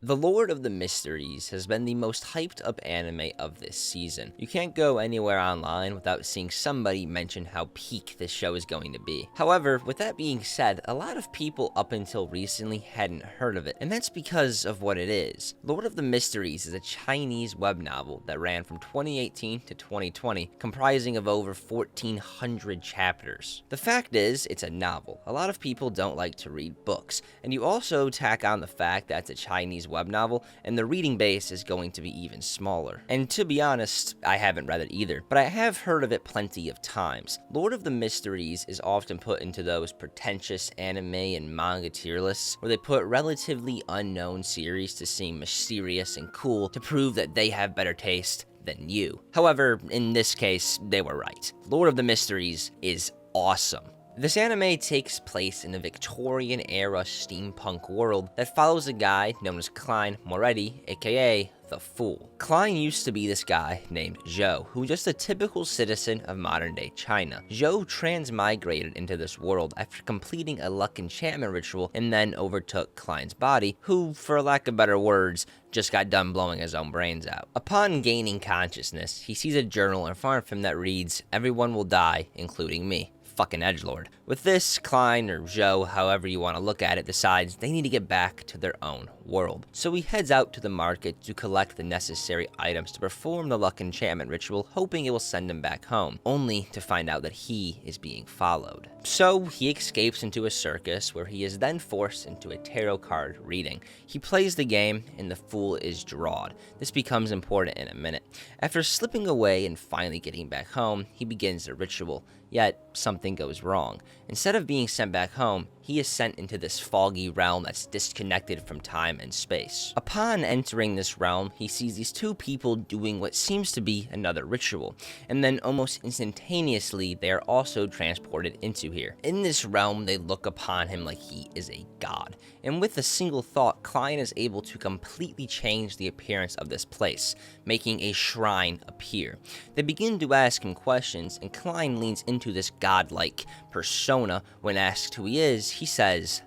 The Lord of the Mysteries has been the most hyped up anime of this season. You can't go anywhere online without seeing somebody mention how peak this show is going to be. However, with that being said, a lot of people up until recently hadn't heard of it, and that's because of what it is. Lord of the Mysteries is a Chinese web novel that ran from 2018 to 2020, comprising of over 1,400 chapters. The fact is, it's a novel. A lot of people don't like to read books, and you also tack on the fact that it's a Chinese web novel, and the reading base is going to be even smaller. And to be honest, I haven't read it either, but I have heard of it plenty of times. Lord of the Mysteries is often put into those pretentious anime and manga tier lists, where they put relatively unknown series to seem mysterious and cool to prove that they have better taste than you. However, in this case, they were right. Lord of the Mysteries is awesome. This anime takes place in a Victorian-era steampunk world that follows a guy known as Klein Moretti, aka the Fool. Klein used to be this guy named Zhou, who was just a typical citizen of modern-day China. Zhou transmigrated into this world after completing a luck enchantment ritual and then overtook Klein's body, who, for lack of better words, just got done blowing his own brains out. Upon gaining consciousness, he sees a journal in front of him that reads, "Everyone will die, including me." Fucking edgelord. With this, Klein, or Zhou, however you want to look at it, decides they need to get back to their own world. So he heads out to the market to collect the necessary items to perform the luck enchantment ritual, hoping it will send him back home, only to find out that he is being followed. So he escapes into a circus, where he is then forced into a tarot card reading. He plays the game, and the Fool is drawed. This becomes important in a minute. After slipping away and finally getting back home, he begins the ritual. Yet, something goes wrong. Instead of being sent back home, he is sent into this foggy realm that's disconnected from time and space. Upon entering this realm, he sees these two people doing what seems to be another ritual, and then almost instantaneously, they are also transported into here. In this realm, they look upon him like he is a god, and with a single thought, Klein is able to completely change the appearance of this place, making a shrine appear. They begin to ask him questions, and Klein leans into this godlike persona. When asked who he is, he says,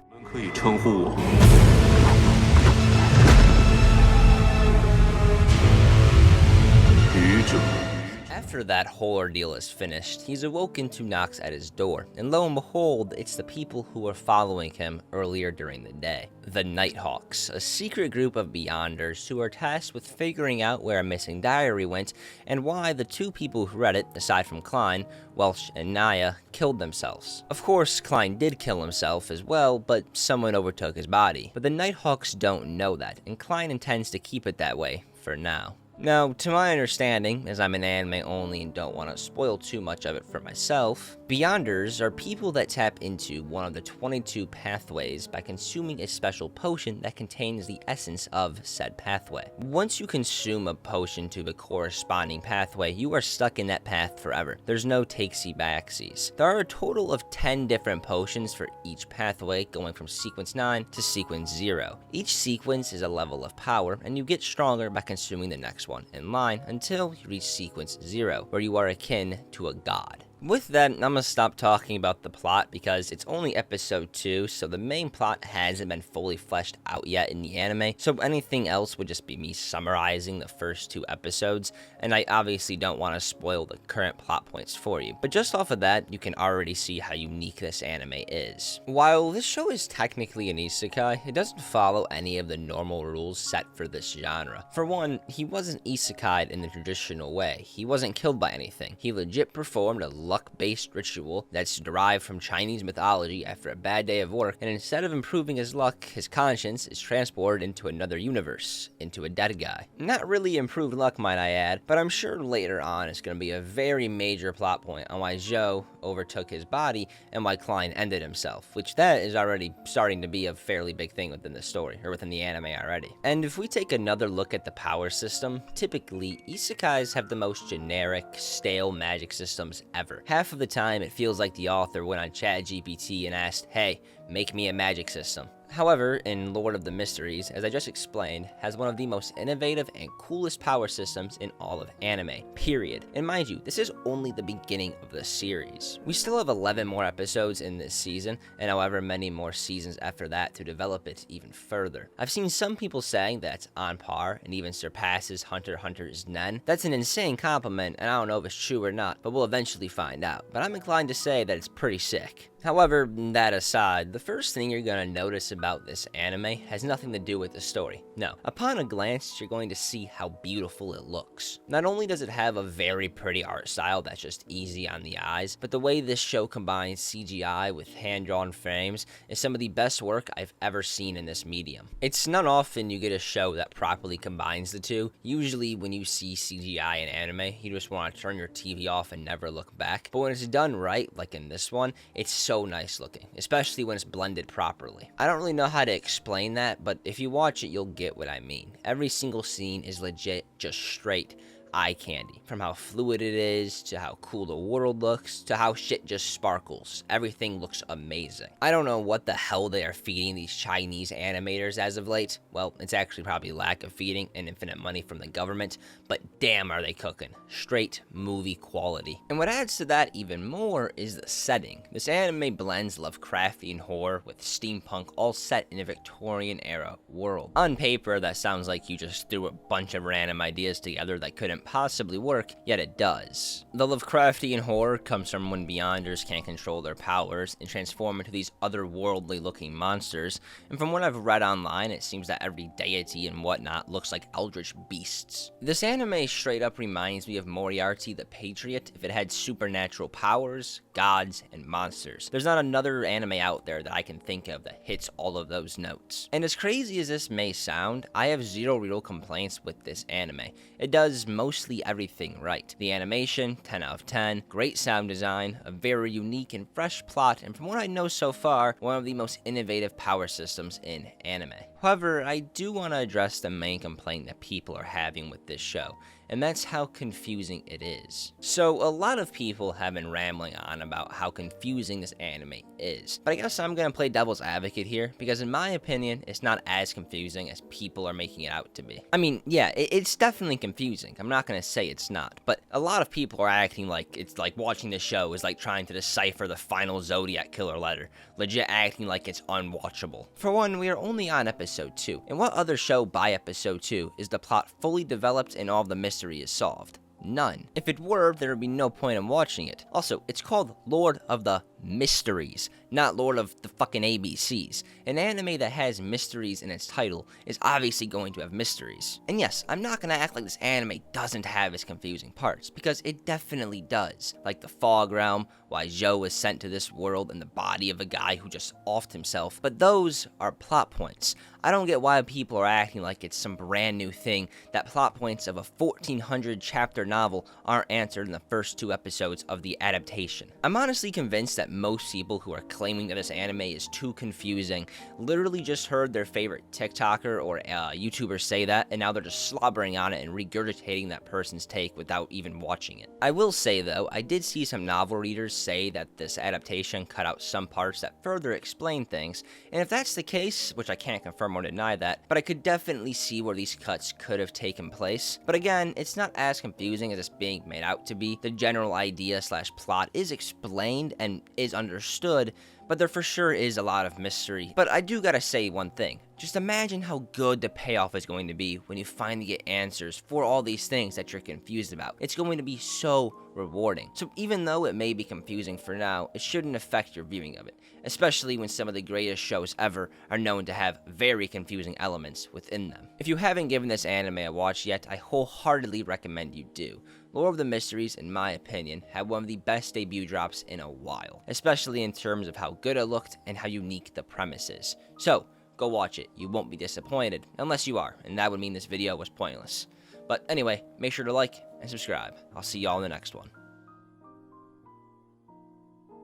After that whole ordeal is finished, he's awoken to knocks at his door, and lo and behold, it's the people who were following him earlier during the day. The Nighthawks, a secret group of Beyonders who are tasked with figuring out where a missing diary went, and why the two people who read it, aside from Klein, Welsh and Naya, killed themselves. Of course, Klein did kill himself as well, but someone overtook his body. But the Nighthawks don't know that, and Klein intends to keep it that way for now. Now, to my understanding, as I'm an anime only and don't want to spoil too much of it for myself, Beyonders are people that tap into one of the 22 pathways by consuming a special potion that contains the essence of said pathway. Once you consume a potion to the corresponding pathway, you are stuck in that path forever. There's no takesy-backsies. There are a total of 10 different potions for each pathway, going from sequence 9 to sequence 0. Each sequence is a level of power, and you get stronger by consuming the next one in line until you reach sequence 0, where you are akin to a god. With that, I'm gonna stop talking about the plot because it's only episode 2, so the main plot hasn't been fully fleshed out yet in the anime, so anything else would just be me summarizing the first 2 episodes, and I obviously don't want to spoil the current plot points for you. But just off of that, you can already see how unique this anime is. While this show is technically an isekai, it doesn't follow any of the normal rules set for this genre. For one, he wasn't isekai'd in the traditional way. He wasn't killed by anything. He legit performed a luck-based ritual that's derived from Chinese mythology after a bad day of work, and instead of improving his luck, his conscience is transported into another universe, into a dead guy. Not really improved luck, might I add, but I'm sure later on it's going to be a very major plot point on why Zhou overtook his body and why Klein ended himself, which that is already starting to be a fairly big thing within the story, or within the anime already. And if we take another look at the power system, typically, isekais have the most generic, stale magic systems ever. Half of the time, it feels like the author went on ChatGPT and asked, "Hey, make me a magic system. However, in Lord of the Mysteries, as I just explained, has one of the most innovative and coolest power systems in all of anime, period. And mind you, this is only the beginning of the series. We still have 11 more episodes in this season, and however many more seasons after that to develop it even further. I've seen some people saying that it's on par and even surpasses Hunter x Hunter's Nen. That's an insane compliment, and I don't know if it's true or not, but we'll eventually find out. But I'm inclined to say that it's pretty sick. However, that aside, the first thing you're going to notice about this anime has nothing to do with the story. No, upon a glance, you're going to see how beautiful it looks. Not only does it have a very pretty art style that's just easy on the eyes, but the way this show combines CGI with hand-drawn frames is some of the best work I've ever seen in this medium. It's not often you get a show that properly combines the two. Usually when you see CGI in anime, you just want to turn your TV off and never look back. But when it's done right, like in this one, it's so nice looking, especially when it's blended properly. I don't really know how to explain that, but if you watch it, you'll get what I mean. Every single scene is legit just straight eye candy. From how fluid it is, to how cool the world looks, to how shit just sparkles. Everything looks amazing. I don't know what the hell they are feeding these Chinese animators as of late. Well, it's actually probably lack of feeding and infinite money from the government, but damn are they cooking. Straight movie quality. And what adds to that even more is the setting. This anime blends Lovecraftian horror with steampunk, all set in a Victorian era world. On paper, that sounds like you just threw a bunch of random ideas together that couldn't possibly work, yet it does. The Lovecraftian horror comes from when Beyonders can't control their powers and transform into these otherworldly looking monsters, and from what I've read online, it seems that every deity and whatnot looks like eldritch beasts. This anime straight up reminds me of Moriarty the Patriot if it had supernatural powers, gods, and monsters. There's not another anime out there that I can think of that hits all of those notes. And as crazy as this may sound, I have zero real complaints with this anime. It does mostly everything right. The animation, 10 out of 10, great sound design, a very unique and fresh plot, and from what I know so far, one of the most innovative power systems in anime. However, I do want to address the main complaint that people are having with this show, and that's how confusing it is. So, a lot of people have been rambling on about how confusing this anime is, but I guess I'm gonna play devil's advocate here, because in my opinion, it's not as confusing as people are making it out to be. I mean, yeah, it's definitely confusing, I'm not gonna say it's not, but a lot of people are acting like it's like watching the show is like trying to decipher the final Zodiac Killer letter, legit acting like it's unwatchable. For one, we are only on episode 2, and what other show by episode 2 is the plot fully developed and all the mystery is solved? None. If it were, there would be no point in watching it. Also, it's called Lord of the Mysteries, not Lord of the fucking ABCs. An anime that has mysteries in its title is obviously going to have mysteries. And yes, I'm not gonna act like this anime doesn't have its confusing parts, because it definitely does. Like the Fog Realm, why Zhou was sent to this world in the body of a guy who just offed himself, but those are plot points. I don't get why people are acting like it's some brand new thing that plot points of a 1400 chapter novel aren't answered in the first 2 episodes of the adaptation. I'm honestly convinced that most people who are claiming that this anime is too confusing literally just heard their favorite TikToker or YouTuber say that, and now they're just slobbering on it and regurgitating that person's take without even watching it. I will say though, I did see some novel readers say that this adaptation cut out some parts that further explain things, and if that's the case, which I can't confirm or deny that, but I could definitely see where these cuts could have taken place. But again, it's not as confusing as it's being made out to be. The general idea slash plot is explained and is understood, but there for sure is a lot of mystery. But I do gotta say one thing. Just imagine how good the payoff is going to be when you finally get answers for all these things that you're confused about. It's going to be so rewarding. So even though it may be confusing for now, it shouldn't affect your viewing of it, especially when some of the greatest shows ever are known to have very confusing elements within them. If you haven't given this anime a watch yet, I wholeheartedly recommend you do. Lord of the Mysteries, in my opinion, had one of the best debut drops in a while, especially in terms of how good it looked and how unique the premise is. So, go watch it, you won't be disappointed, unless you are, and that would mean this video was pointless. But anyway, make sure to like and subscribe. I'll see y'all in the next one.